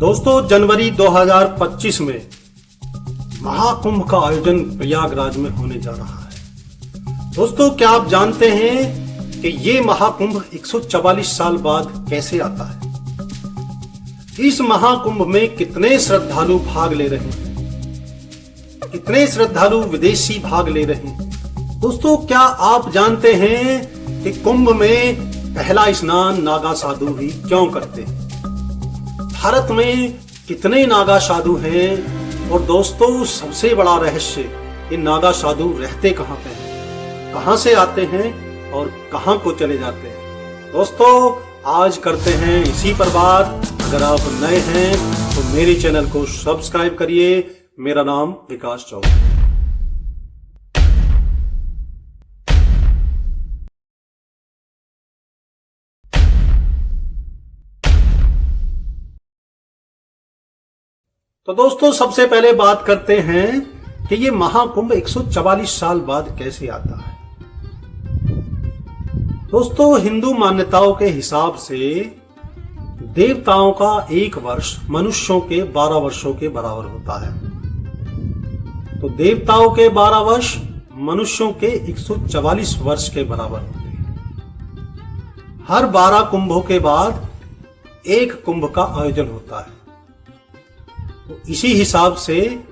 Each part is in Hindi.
दोस्तों, जनवरी 2025 में महाकुंभ का आयोजन प्रयागराज में होने जा रहा है। दोस्तों, क्या आप जानते हैं कि ये महाकुंभ 144 साल बाद कैसे आता है? इस महाकुंभ में कितने श्रद्धालु भाग ले रहे हैं, कितने श्रद्धालु विदेशी भाग ले रहे हैं? दोस्तों, क्या आप जानते हैं कि कुंभ में पहला स्नान नागा साधु ही क्यों करते हैं? भारत में कितने नागा साधु हैं? और दोस्तों, सबसे बड़ा रहस्य, ये नागा साधु रहते कहाँ पे हैं, कहाँ से आते हैं और कहाँ को चले जाते हैं? दोस्तों, आज करते हैं इसी पर बात। अगर आप नए हैं तो मेरे चैनल को सब्सक्राइब करिए। मेरा नाम विकास चौधरी। तो दोस्तों, सबसे पहले बात करते हैं कि ये महाकुंभ 144 साल बाद कैसे आता है। दोस्तों, हिंदू मान्यताओं के हिसाब से देवताओं का एक वर्ष मनुष्यों के 12 वर्षों के बराबर होता है। तो देवताओं के 12 वर्ष मनुष्यों के 144 वर्ष के बराबर होते हैं। हर 12 कुंभों के बाद एक कुंभ का आयोजन होता है। तो इसी हिसाब से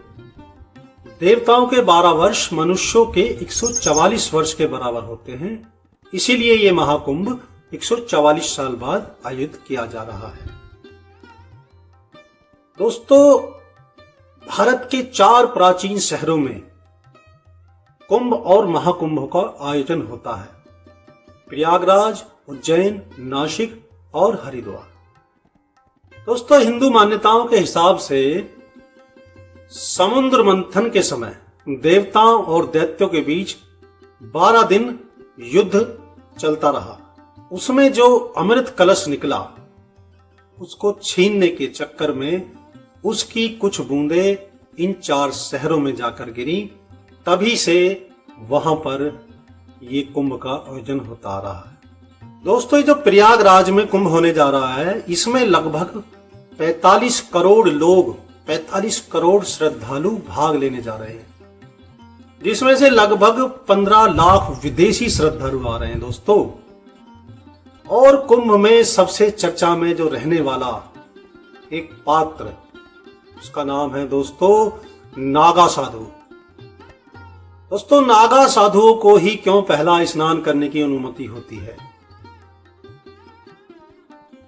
देवताओं के 12 वर्ष मनुष्यों के 144 वर्ष के बराबर होते हैं। इसीलिए ये महाकुंभ 144 साल बाद आयोजित किया जा रहा है। दोस्तों, भारत के 4 प्राचीन शहरों में कुंभ और महाकुंभ का आयोजन होता है: प्रयागराज, उज्जैन, नासिक और हरिद्वार। दोस्तों, हिंदू मान्यताओं के हिसाब से समुद्र मंथन के समय देवताओं और दैत्यों के बीच 12 दिन युद्ध चलता रहा। उसमें जो अमृत कलश निकला, उसको छीनने के चक्कर में उसकी कुछ बूंदें इन 4 शहरों में जाकर गिरी। तभी से वहां पर ये कुंभ का आयोजन होता आ रहा है। दोस्तों, ये जो प्रयागराज में कुंभ होने जा रहा है, इसमें लगभग 45 करोड़ लोग, 45 करोड़ श्रद्धालु भाग लेने जा रहे हैं, जिसमें से लगभग 15 लाख विदेशी श्रद्धालु आ रहे हैं। दोस्तों, और कुंभ में सबसे चर्चा में जो रहने वाला एक पात्र, उसका नाम है दोस्तों नागा साधु। दोस्तों, नागा साधुओं को ही क्यों पहला स्नान करने की अनुमति होती है?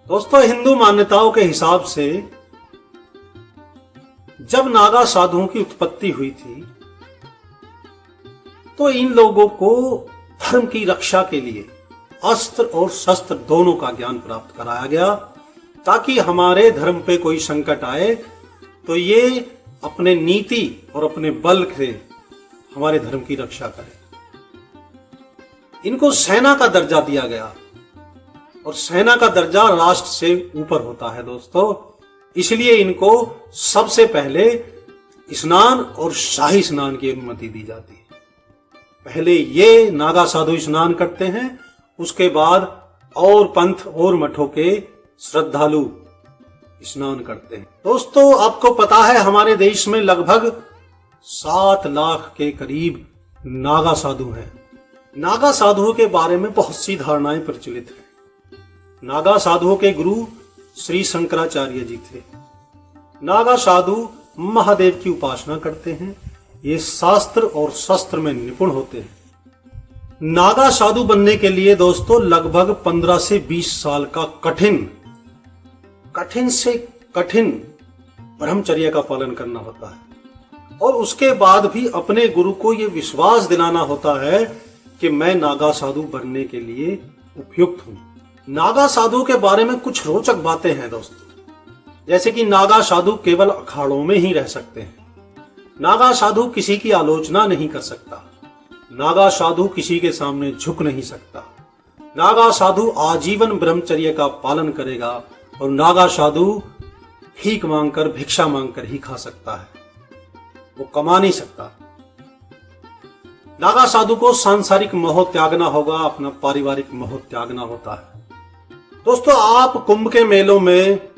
दोस्तों, हिंदू मान्यताओं के हिसाब से जब नागा साधुओं की उत्पत्ति हुई थी, तो इन लोगों को धर्म की रक्षा के लिए अस्त्र और शस्त्र दोनों का ज्ञान प्राप्त कराया गया, ताकि हमारे धर्म पे कोई संकट आए तो ये अपने नीति और अपने बल से हमारे धर्म की रक्षा करें। इनको सेना का दर्जा दिया गया, और सेना का दर्जा राष्ट्र से ऊपर होता है। दोस्तों, इसलिए इनको सबसे पहले स्नान और शाही स्नान की अनुमति दी जाती है। पहले ये नागा साधु स्नान करते हैं, उसके बाद और पंथ और मठों के श्रद्धालु स्नान करते हैं। दोस्तों, आपको पता है हमारे देश में लगभग 7 लाख के करीब नागा साधु हैं। नागा साधुओं के बारे में बहुत सी धारणाएं प्रचलित हैं। नागा साधुओं के गुरु श्री शंकराचार्य जी थे। नागा साधु महादेव की उपासना करते हैं। ये शास्त्र और शस्त्र में निपुण होते हैं। नागा साधु बनने के लिए दोस्तों लगभग 15 से 20 साल का कठिन से कठिन ब्रह्मचर्य का पालन करना होता है, और उसके बाद भी अपने गुरु को यह विश्वास दिलाना होता है कि मैं नागा साधु बनने के लिए उपयुक्त हूं। नागा साधु के बारे में कुछ रोचक बातें हैं दोस्तों, जैसे कि नागा साधु केवल अखाड़ों में ही रह सकते हैं। नागा साधु किसी की आलोचना नहीं कर सकता। नागा साधु किसी के सामने झुक नहीं सकता। नागा साधु आजीवन ब्रह्मचर्य का पालन करेगा, और नागा साधु भीख मांगकर, भिक्षा मांगकर ही खा सकता है, वो कमा नहीं सकता। नागा साधु को सांसारिक मोह त्यागना होगा, अपना पारिवारिक मोह त्यागना होता है। दोस्तों, आप कुंभ के मेलों में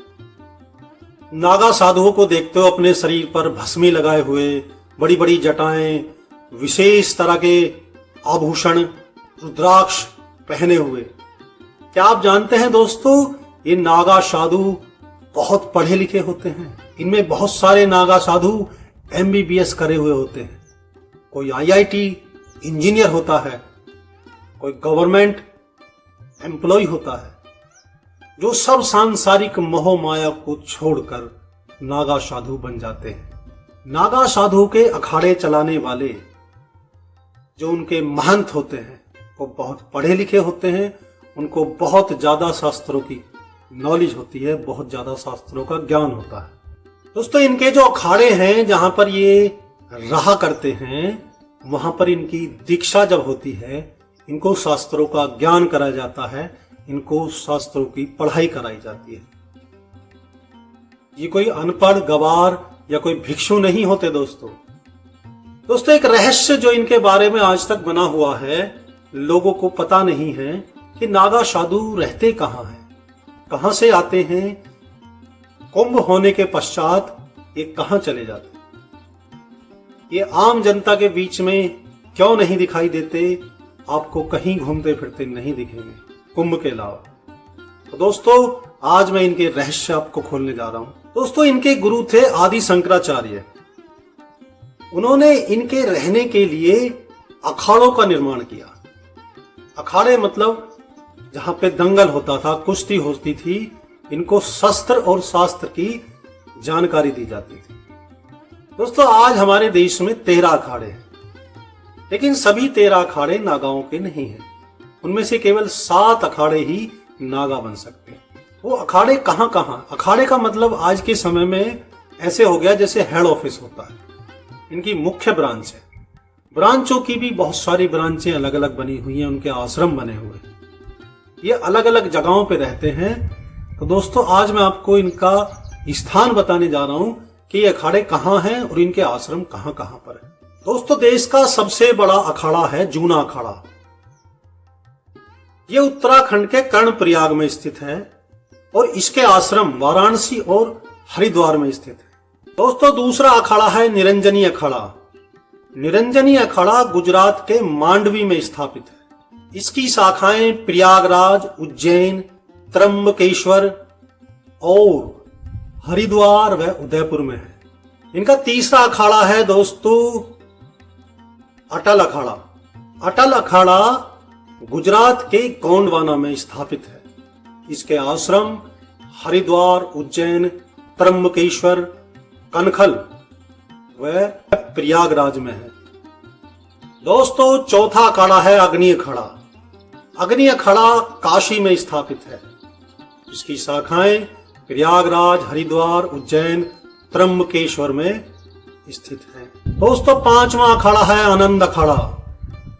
नागा साधुओं को देखते हो अपने शरीर पर भस्मी लगाए हुए, बड़ी बड़ी जटाएं, विशेष तरह के आभूषण, रुद्राक्ष पहने हुए। क्या आप जानते हैं दोस्तों, ये नागा साधु बहुत पढ़े लिखे होते हैं। इनमें बहुत सारे नागा साधु MBBS करे हुए होते हैं। कोई IIT इंजीनियर होता है, कोई गवर्नमेंट एम्प्लॉय होता है, जो सब सांसारिक मोह माया को छोड़कर नागा साधु बन जाते हैं। नागा साधु के अखाड़े चलाने वाले जो उनके महंत होते हैं वो बहुत पढ़े लिखे होते हैं। उनको बहुत ज्यादा शास्त्रों की नॉलेज होती है, बहुत ज्यादा शास्त्रों का ज्ञान होता है। दोस्तों, इनके जो अखाड़े हैं जहां पर ये रहा करते हैं, वहां पर इनकी दीक्षा जब होती है, इनको शास्त्रों का ज्ञान कराया जाता है, इनको शास्त्रों की पढ़ाई कराई जाती है। ये कोई अनपढ़ गवार या कोई भिक्षु नहीं होते दोस्तों। एक रहस्य जो इनके बारे में आज तक बना हुआ है, लोगों को पता नहीं है कि नागा साधु रहते कहाँ हैं, कहां से आते हैं, कुंभ होने के पश्चात ये कहां चले जाते हैं, ये आम जनता के बीच में क्यों नहीं दिखाई देते, आपको कहीं घूमते फिरते नहीं दिखेंगे कुंभ के अलावा। तो दोस्तों, आज मैं इनके रहस्य आपको खोलने जा रहा हूं। दोस्तों, इनके गुरु थे आदि शंकराचार्य। उन्होंने इनके रहने के लिए अखाड़ों का निर्माण किया। अखाड़े मतलब जहां पे दंगल होता था, कुश्ती होती थी, इनको शस्त्र और शास्त्र की जानकारी दी जाती थी। दोस्तों, आज हमारे देश में 13 अखाड़े हैं, लेकिन सभी 13 अखाड़े नागाओं के नहीं हैं। उनमें से केवल 7 अखाड़े ही नागा बन सकते हैं। वो अखाड़े कहां कहां? अखाड़े का मतलब आज के समय में ऐसे हो गया जैसे हेड ऑफिस होता है। इनकी मुख्य ब्रांच है। ब्रांचों की भी बहुत सारी ब्रांचें अलग अलग बनी हुई हैं, उनके आश्रम बने हुए हैं। ये अलग अलग जगहों पे रहते हैं। तो दोस्तों, आज मैं आपको इनका स्थान बताने जा रहा हूं कि ये अखाड़े कहां हैं और इनके आश्रम कहां कहां पर है। दोस्तों, देश का सबसे बड़ा अखाड़ा है जूना अखाड़ा। ये उत्तराखंड के कर्णप्रयाग में स्थित है और इसके आश्रम वाराणसी और हरिद्वार में स्थित है। दोस्तों, दूसरा अखाड़ा है निरंजनी अखाड़ा। निरंजनी अखाड़ा गुजरात के मांडवी में स्थापित है। इसकी शाखाएं प्रयागराज, उज्जैन, त्र्यंबकेश्वर और हरिद्वार व उदयपुर में है। इनका तीसरा अखाड़ा है दोस्तों अटल अखाड़ा। अटल अखाड़ा गुजरात के गोंडवाना में स्थापित है। इसके आश्रम हरिद्वार, उज्जैन, त्र्यंबकेश्वर, कनखल व प्रयागराज में है। दोस्तों, चौथा अखाड़ा है अग्नि अखाड़ा। अग्नि अखाड़ा काशी में स्थापित है। इसकी शाखाएं प्रयागराज, हरिद्वार, उज्जैन, त्र्यंबकेश्वर में स्थित है। दोस्तों, पांचवा अखाड़ा है आनंद अखाड़ा।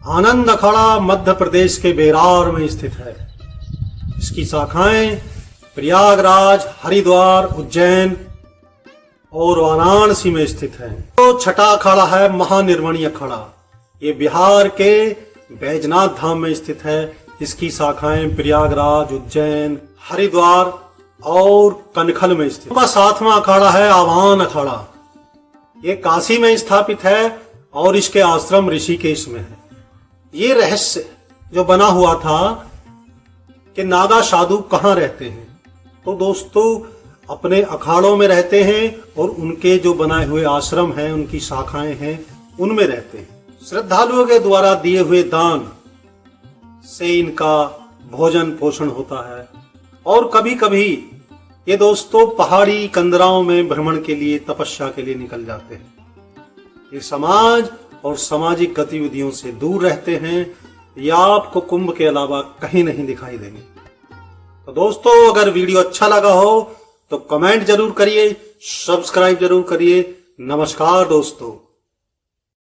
आनंद अखाड़ा मध्य प्रदेश के बेरार में स्थित है। इसकी शाखाएं प्रयागराज, हरिद्वार, उज्जैन और वाराणसी में स्थित है। तो छठा अखाड़ा है महानिर्वाणी अखाड़ा। ये बिहार के बैजनाथ धाम में स्थित है। इसकी शाखाएं प्रयागराज, उज्जैन, हरिद्वार और कनखल में स्थित है। सातवां अखाड़ा है आवाहन अखाड़ा। ये काशी में स्थापित है और इसके आश्रम ऋषिकेश में है। ये रहस्य जो बना हुआ था कि नागा साधु कहाँ रहते हैं, तो दोस्तों अपने अखाड़ों में रहते हैं और उनके जो बनाए हुए आश्रम हैं, उनकी शाखाएं हैं, उनमें रहते हैं। श्रद्धालुओं के द्वारा दिए हुए दान से इनका भोजन पोषण होता है और कभी कभी ये दोस्तों पहाड़ी कंदराओं में भ्रमण के लिए, तपस्या के लिए निकल जाते हैं। ये समाज और सामाजिक गतिविधियों से दूर रहते हैं। या आपको कुंभ के अलावा कहीं नहीं दिखाई देंगे। तो दोस्तों, अगर वीडियो अच्छा लगा हो तो कमेंट जरूर करिए, सब्सक्राइब जरूर करिए। नमस्कार दोस्तों।